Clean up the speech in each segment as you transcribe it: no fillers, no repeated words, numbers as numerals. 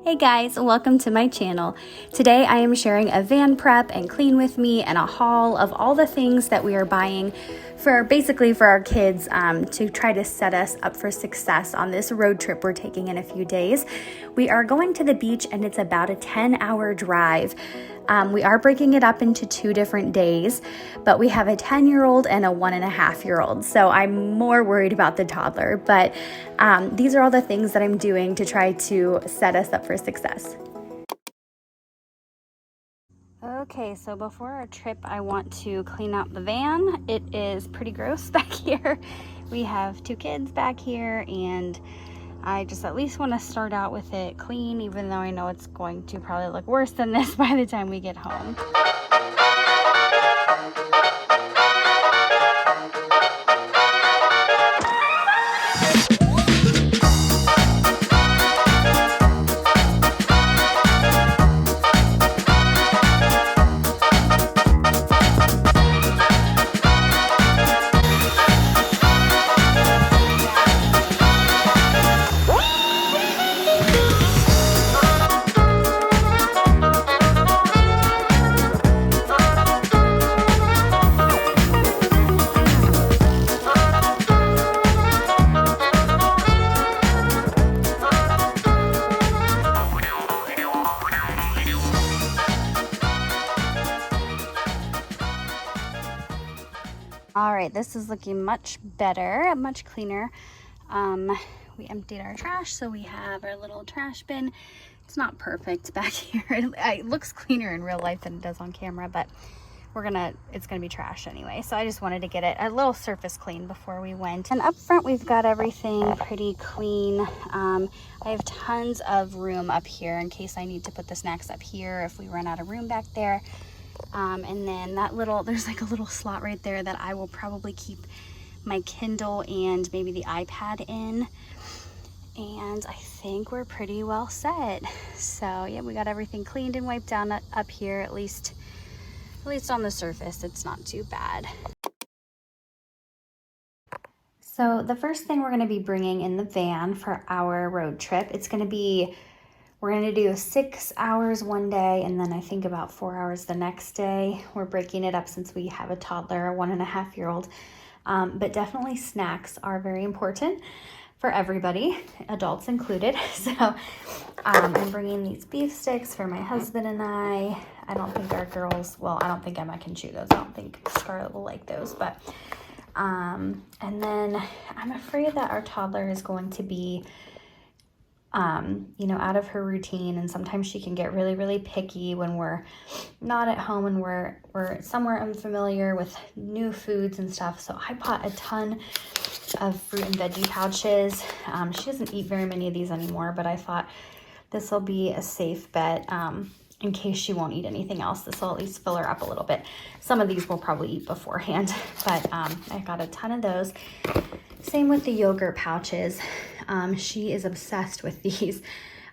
Hey guys, welcome to my channel. Today I am sharing a van prep and clean with me and a haul of all the things that we are buying for basically for our kids to try to set us up for success on this road trip we're taking in a few days. We are going to the beach and it's about a 10-hour drive. We are breaking it up into 2 different days, but we have a 10-year-old and a 1.5-year-old. So I'm more worried about the toddler, but these are all the things that I'm doing to try to set us up for success. Okay, so before our trip, I want to clean out the van. It is pretty gross back here. We have 2 kids back here, and I just at least want to start out with it clean, even though I know it's going to probably look worse than this by the time we get home. All right, this is looking much better, much cleaner. We emptied our trash, so we have our little trash bin. It's not perfect back here. It looks cleaner in real life than it does on camera, but it's gonna be trash anyway. So I just wanted to get it a little surface clean before we went. And up front, we've got everything pretty clean. I have tons of room up here in case I need to put the snacks up here if we run out of room back there. And then there's like a little slot right there that I will probably keep my Kindle and maybe the iPad in. And I think we're pretty well set. So yeah, we got everything cleaned and wiped down up here, at least on the surface. It's not too bad. So the first thing we're going to be bringing in the van for our road trip, we're going to do 6 hours one day, and then I think about 4 hours the next day. We're breaking it up since we have a toddler, a 1.5-year-old. But definitely snacks are very important for everybody, adults included. So I'm bringing these beef sticks for my husband and I. I don't think our girls, well, I don't think Emma can chew those. I don't think Scarlett will like those. But and then I'm afraid that our toddler is going to be out of her routine, and sometimes she can get really, really picky when we're not at home and we're somewhere unfamiliar with new foods and stuff. So I bought a ton of fruit and veggie pouches. She doesn't eat very many of these anymore, but I thought this will be a safe bet in case she won't eat anything else. This will at least fill her up a little bit. Some of these we'll probably eat beforehand, but I got a ton of those. Same with the yogurt pouches. She is obsessed with these.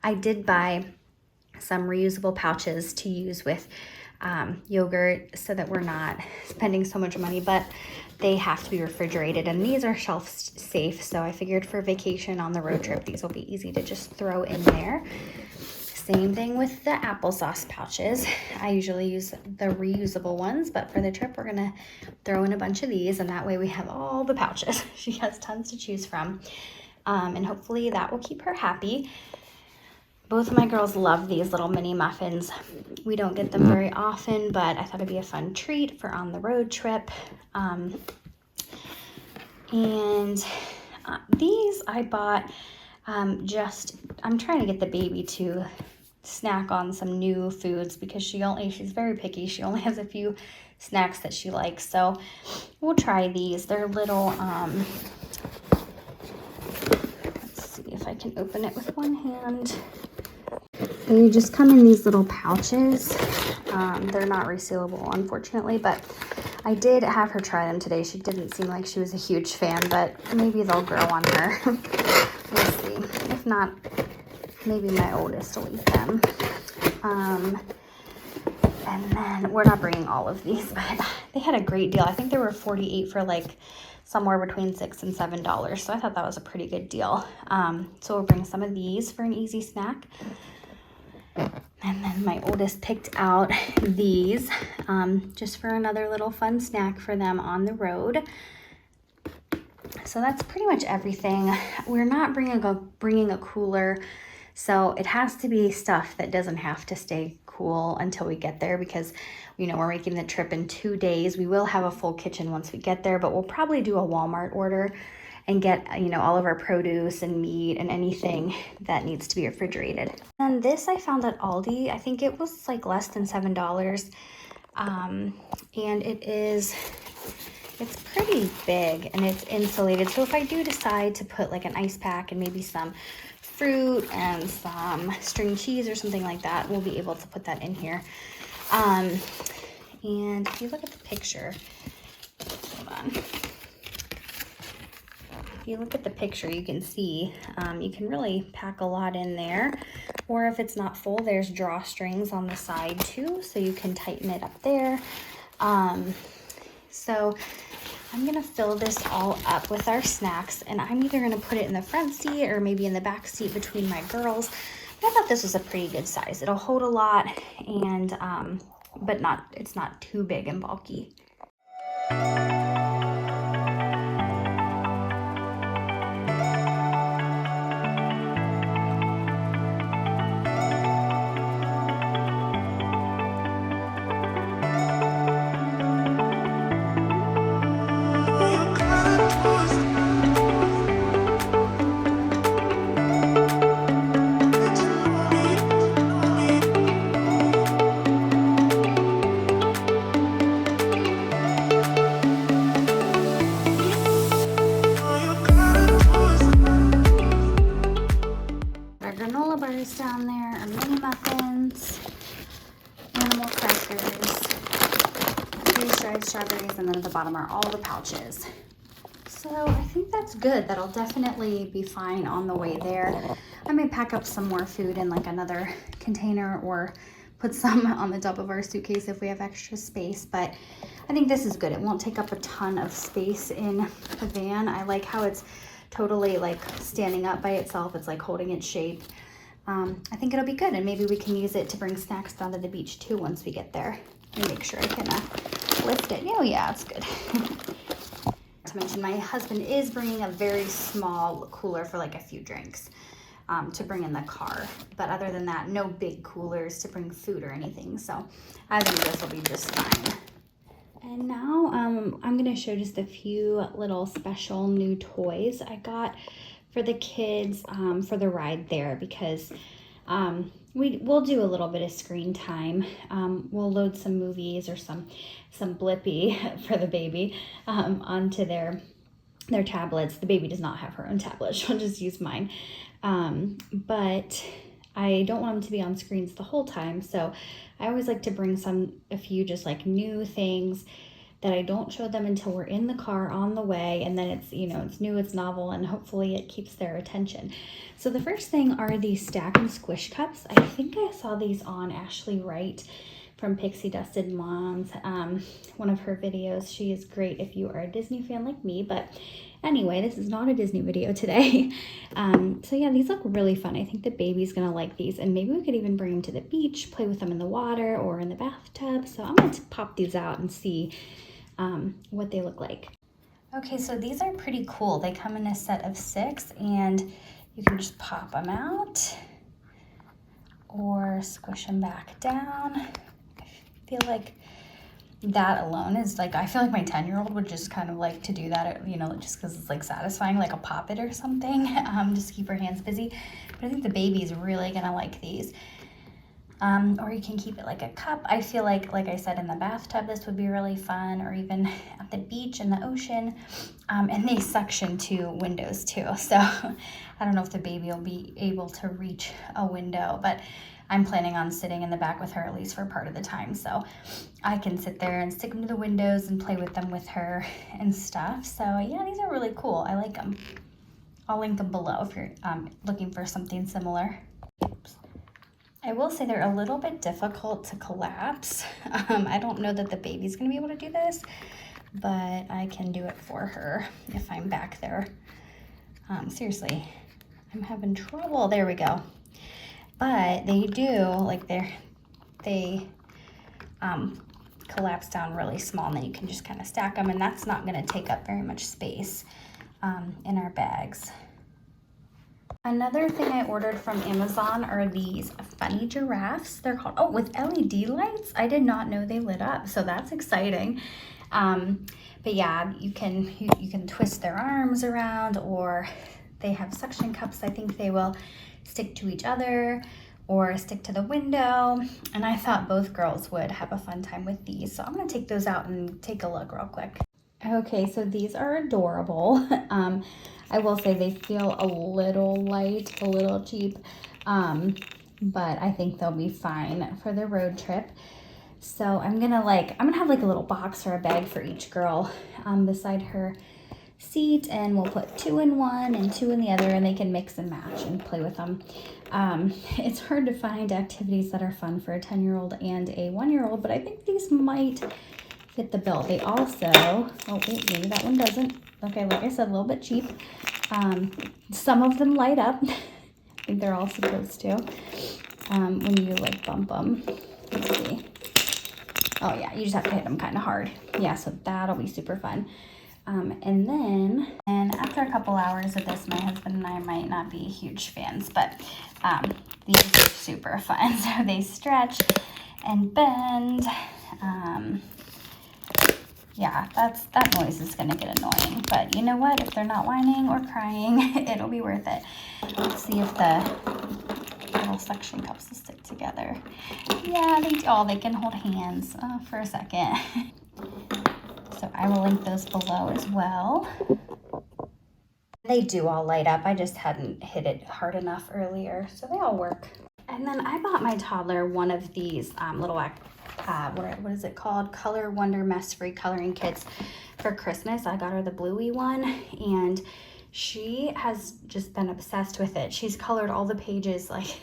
I did buy some reusable pouches to use with yogurt so that we're not spending so much money, but they have to be refrigerated, and these are shelf safe. So I figured for vacation on the road trip, these will be easy to just throw in there. Same thing with the applesauce pouches. I usually use the reusable ones, but for the trip, we're gonna throw in a bunch of these, and that way we have all the pouches. She has tons to choose from, and hopefully that will keep her happy. Both of my girls love these little mini muffins. We don't get them very often, but I thought it'd be a fun treat for on the road trip. These I bought I'm trying to get the baby to snack on some new foods because she's very picky. She only has a few snacks that she likes. So we'll try these. They're little, let's see if I can open it with one hand. They just come in these little pouches. They're not resealable, unfortunately, but I did have her try them today. She didn't seem like she was a huge fan, but maybe they'll grow on her. We'll see. If not, maybe my oldest will eat them. And then we're not bringing all of these, but they had a great deal. I think they were 48 for like somewhere between $6 and $7. So I thought that was a pretty good deal. So we'll bring some of these for an easy snack. And then my oldest picked out these just for another little fun snack for them on the road. So that's pretty much everything. We're not bringing a cooler, so it has to be stuff that doesn't have to stay cool until we get there, because you know we're making the trip in 2 days. We will have a full kitchen once we get there, but we'll probably do a Walmart order and get, you know, all of our produce and meat and anything that needs to be refrigerated. And this I found at Aldi. I think it was like less than $7. And it's pretty big and it's insulated. So if I do decide to put like an ice pack and maybe some fruit and some string cheese or something like that, we'll be able to put that in here. And if you look at the picture, hold on. If you look at the picture, you can see you can really pack a lot in there. Or if it's not full, there's drawstrings on the side too, so you can tighten it up there. So I'm gonna fill this all up with our snacks, and I'm either gonna put it in the front seat or maybe in the back seat between my girls. But I thought this was a pretty good size. It'll hold a lot, and but it's not too big and bulky. Granola bars down there, our mini muffins, animal crackers, freeze-dried strawberries, and then at the bottom are all the pouches. So I think that's good. That'll definitely be fine on the way there. I may pack up some more food in like another container or put some on the top of our suitcase if we have extra space, but I think this is good. It won't take up a ton of space in the van. I like how it's totally like standing up by itself. It's like holding its shape. I think it'll be good, and maybe we can use it to bring snacks down to the beach too once we get there. Let me make sure I can lift it. Oh yeah, it's good. To mention, my husband is bringing a very small cooler for like a few drinks to bring in the car, but other than that, no big coolers to bring food or anything. So I think this will be just fine. And now I'm gonna show just a few little special new toys I got for the kids for the ride there, because we'll do a little bit of screen time. We'll load some movies or some Blippi for the baby onto their tablets. The baby does not have her own tablet. She'll just use mine. But I don't want them to be on screens the whole time. So I always like to bring a few just like new things that I don't show them until we're in the car on the way, and then it's, you know, it's new, it's novel, and hopefully it keeps their attention. So the first thing are these Stack and Squish cups. I think I saw these on Ashley Wright from Pixie Dusted Moms, one of her videos. She is great if you are a Disney fan like me, but anyway, this is not a Disney video today. So yeah, these look really fun. I think the baby's gonna like these, and maybe we could even bring them to the beach, play with them in the water or in the bathtub. So I'm gonna pop these out and see what they look like. Okay, so these are pretty cool. They come in a set of 6, and you can just pop them out or squish them back down. I feel like that alone is like, I feel like my 10-year-old would just kind of like to do that, you know, just because it's like satisfying, like a Pop It or something, just to keep her hands busy. But I think the baby's really gonna like these. Or you can keep it like a cup. I feel like I said, in the bathtub, this would be really fun, or even at the beach in the ocean. And they suction to windows too. So I don't know if the baby will be able to reach a window, but I'm planning on sitting in the back with her at least for part of the time. So I can sit there and stick them to the windows and play with them with her and stuff. So yeah, these are really cool. I like them. I'll link them below if you're looking for something similar. Oops. I will say they're a little bit difficult to collapse. I don't know that the baby's gonna be able to do this, but I can do it for her if I'm back there. Seriously, I'm having trouble. There we go. but they do, like they collapse down really small, and then you can just kind of stack them, and that's not going to take up very much space in our bags. Another thing I ordered from Amazon are these funny giraffes. They're called, oh, with LED lights. I did not know they lit up, so that's exciting. But yeah, you can twist their arms around, or they have suction cups. I think they will stick to each other or stick to the window. And I thought both girls would have a fun time with these. So I'm gonna take those out and take a look real quick. Okay, so these are adorable. I will say they feel a little light, a little cheap, but I think they'll be fine for the road trip. So I'm gonna have like a little box or a bag for each girl beside her seat, and we'll put 2 in one and 2 in the other, and they can mix and match and play with them. It's hard to find activities that are fun for a 10-year-old and a 1-year-old, but I think these might fit the bill. They also, oh wait, maybe that one doesn't. Okay, like I said, a little bit cheap. Some of them light up. I think they're all supposed to when you like bump them. Let's see. Oh yeah, you just have to hit them kind of hard. Yeah, so that'll be super fun. And then after a couple hours of this, my husband and I might not be huge fans, but these are super fun. So they stretch and bend. Yeah, that noise is gonna get annoying, but you know what? If they're not whining or crying, it'll be worth it. Let's see if the little suction cups will stick together. Yeah, they can hold hands for a second. So I will link those below as well. They do all light up. I just hadn't hit it hard enough earlier, so they all work. And then I bought my toddler one of these little, what is it called? Color Wonder Mess Free coloring kits for Christmas. I got her the bluey one, and she has just been obsessed with it. She's colored all the pages like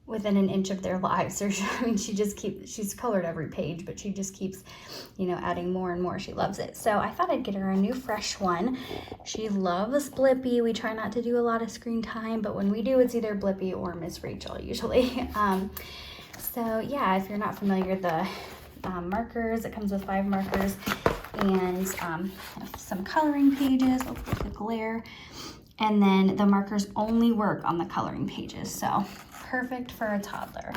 within an inch of their lives. Or she's colored every page, but she just keeps, adding more and more. She loves it. So I thought I'd get her a new fresh one. She loves Blippi. We try not to do a lot of screen time, but when we do, it's either Blippi or Miss Rachel usually. So yeah, if you're not familiar, the markers, it comes with 5 markers and some coloring pages. Let's look at the glare. And then the markers only work on the coloring pages. So perfect for a toddler.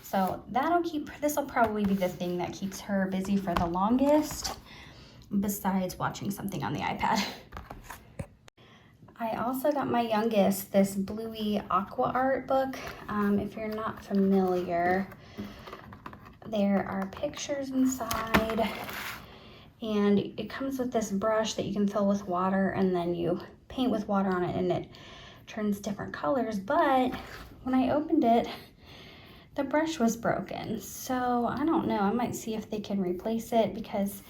So this will probably be the thing that keeps her busy for the longest, besides watching something on the iPad. I also got my youngest this Bluey Aqua Art book. If you're not familiar, there are pictures inside, and it comes with this brush that you can fill with water, and then you paint with water on it, and it turns different colors. But when I opened it, the brush was broken. So I don't know, I might see if they can replace it, because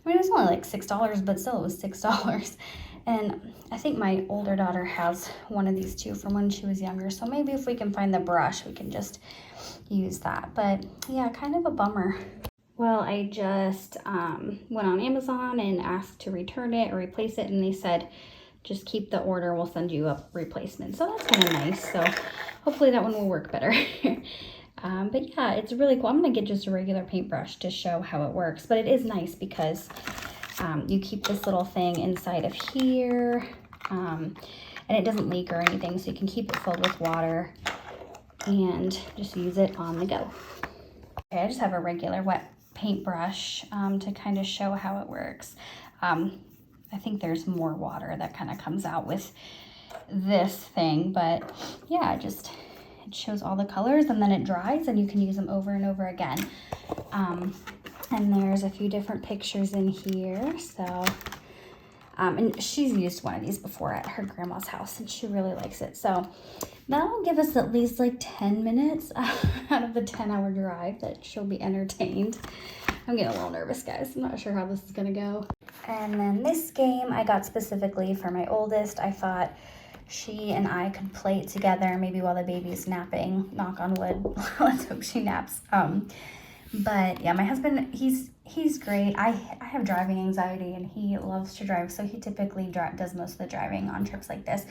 it was only like $6, but still it was $6. And I think my older daughter has one of these too from when she was younger. So maybe if we can find the brush, we can just use that. But yeah, kind of a bummer. Well, I just went on Amazon and asked to return it or replace it, and they said, just keep the order, we'll send you a replacement. So that's kind of nice. So hopefully that one will work better. But yeah, it's really cool. I'm gonna get just a regular paintbrush to show how it works, but it is nice because you keep this little thing inside of here, and it doesn't leak or anything, so you can keep it filled with water and just use it on the go. Okay, I just have a regular wet paintbrush to kind of show how it works. I think there's more water that kind of comes out with this thing, but yeah, it shows all the colors, and then it dries and you can use them over and over again. And there's a few different pictures in here. So, and she's used one of these before at her grandma's house, and she really likes it. So that'll give us at least like 10 minutes out of the 10-hour drive that she'll be entertained. I'm getting a little nervous, guys. I'm not sure how this is gonna go. And then this game I got specifically for my oldest. I thought she and I could play it together, maybe while the baby's napping. Knock on wood. Let's hope she naps. But yeah, my husband, he's great. I have driving anxiety and he loves to drive, so he typically does most of the driving on trips like this,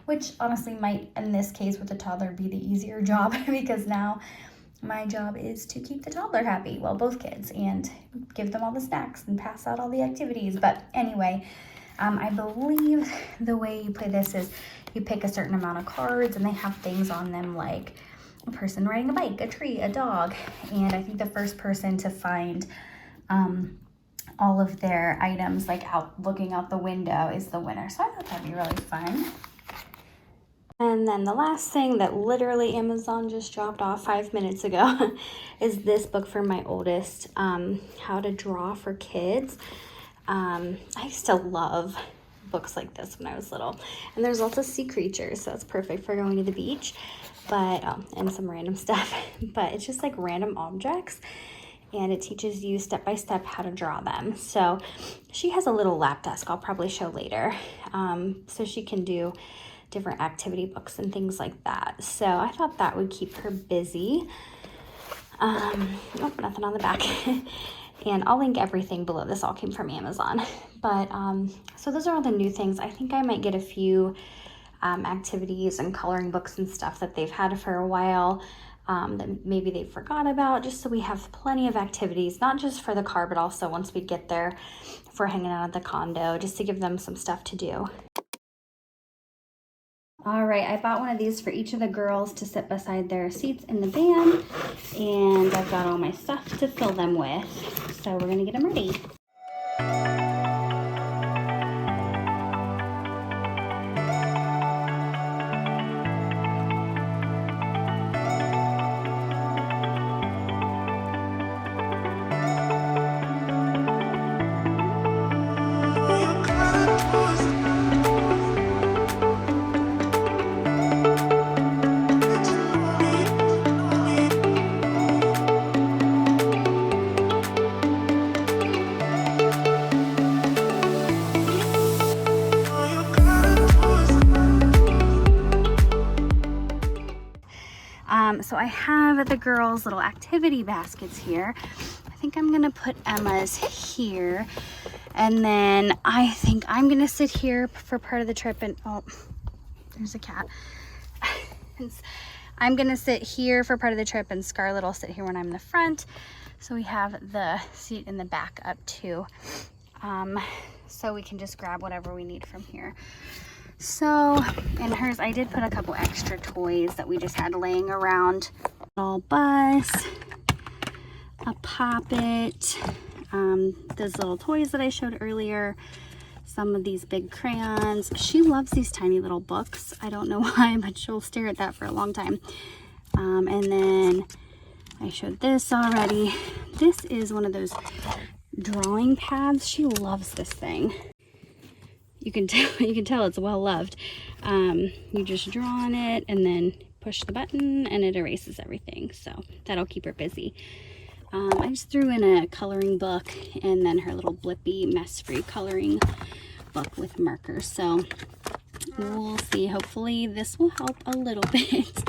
which honestly might, in this case with the toddler, be the easier job because now my job is to keep the toddler happy, well, both kids, and give them all the snacks and pass out all the activities. But anyway, I believe the way you play this is you pick a certain amount of cards and they have things on them like a person riding a bike, a tree, a dog, and I think the first person to find all of their items like looking out the window is the winner. So I thought that'd be really fun. And then the last thing that literally Amazon just dropped off 5 minutes ago is this book for my oldest, How to Draw for Kids. I used to love books like this when I was little. And there's lots of sea creatures, so that's perfect for going to the beach, but and some random stuff. But it's just like random objects, and it teaches you step by step how to draw them. So she has a little lap desk I'll probably show later, so she can do different activity books and things like that. So I thought that would keep her busy. Oh, nothing on the back. And I'll link everything below. This all came from Amazon. But so those are all the new things. I think I might get a few activities and coloring books and stuff that they've had for a while that maybe they forgot about, just so we have plenty of activities, not just for the car, but also once we get there for hanging out at the condo, just to give them some stuff to do. All right, I bought one of these for each of the girls to sit beside their seats in the van, and I've got all my stuff to fill them with. So we're gonna get them ready. So I have the girls' little activity baskets here. I think I'm gonna put Emma's here, and then I think I'm gonna sit here for part of the trip. And oh, there's a cat. I'm gonna sit here for part of the trip, and Scarlett will sit here when I'm in the front. So we have the seat in the back up too, so we can just grab whatever we need from here. So in hers, I did put a couple extra toys that we just had laying around. A little bus, a Pop-It, those little toys that I showed earlier, some of these big crayons. She loves these tiny little books. I don't know why, but she'll stare at that for a long time. And then I showed this already. This is one of those drawing pads. She loves this thing. You can tell it's well loved. You just draw on it and then push the button and it erases everything. So that'll keep her busy. I just threw in a coloring book and then her little Blippi mess-free coloring book with markers. So we'll see. Hopefully this will help a little bit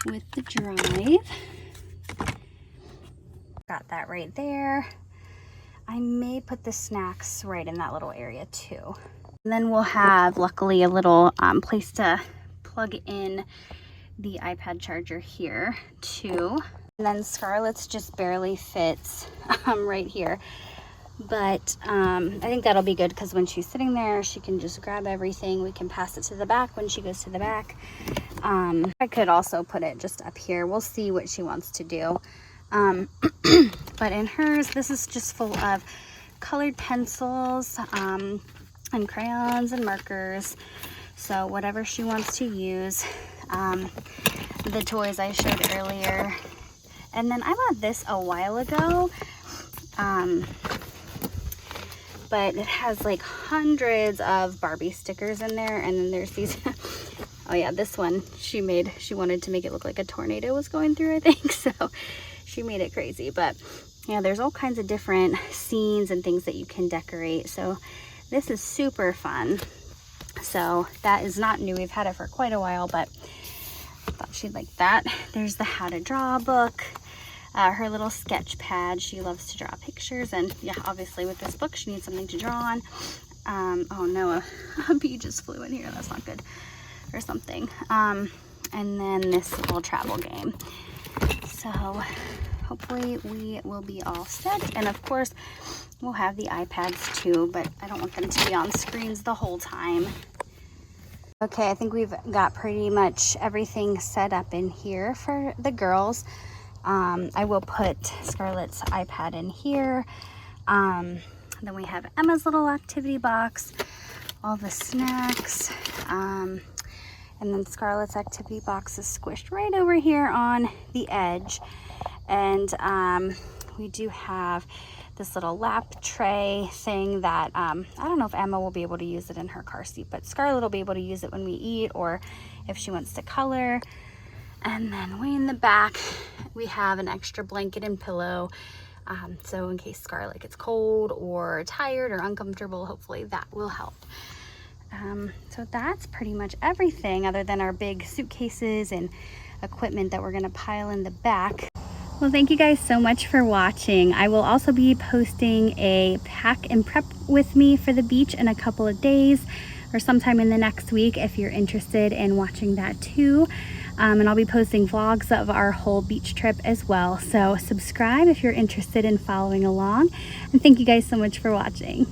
with the drive. Got that right there. I may put the snacks right in that little area too. And then we'll have, luckily, a little place to plug in the iPad charger here too. And then Scarlett's just barely fits right here. But I think that'll be good because when she's sitting there, she can just grab everything. We can pass it to the back when she goes to the back. I could also put it just up here. We'll see what she wants to do. But in hers, this is just full of colored pencils, and crayons and markers, so whatever she wants to use. The toys I showed earlier, and then I bought this a while ago, but it has like hundreds of Barbie stickers in there, and then there's these oh yeah, this one she wanted to make it look like a tornado was going through, I think, so she made it crazy. But yeah, there's all kinds of different scenes and things that you can decorate, so this is super fun. So that is not new. We've had it for quite a while, but I thought she'd like that. There's the How to Draw book. her little sketch pad. She loves to draw pictures, and yeah, obviously with this book she needs something to draw on. Oh no, a bee just flew in here. That's not good. Or something. And then this little travel game. So hopefully we will be all set. And of course we'll have the iPads too, but I don't want them to be on screens the whole time. Okay, I think we've got pretty much everything set up in here for the girls. I will put Scarlett's iPad in here. Then we have Emma's little activity box, all the snacks, and then Scarlett's activity box is squished right over here on the edge. And we do have this little lap tray thing that I don't know if Emma will be able to use it in her car seat, but Scarlett will be able to use it when we eat or if she wants to color. And then way in the back, we have an extra blanket and pillow. So in case Scarlett gets cold or tired or uncomfortable, hopefully that will help. So that's pretty much everything other than our big suitcases and equipment that we're gonna pile in the back. Well, thank you guys so much for watching. I will also be posting a pack and prep with me for the beach in a couple of days or sometime in the next week if you're interested in watching that too. And I'll be posting vlogs of our whole beach trip as well. So subscribe if you're interested in following along. And thank you guys so much for watching.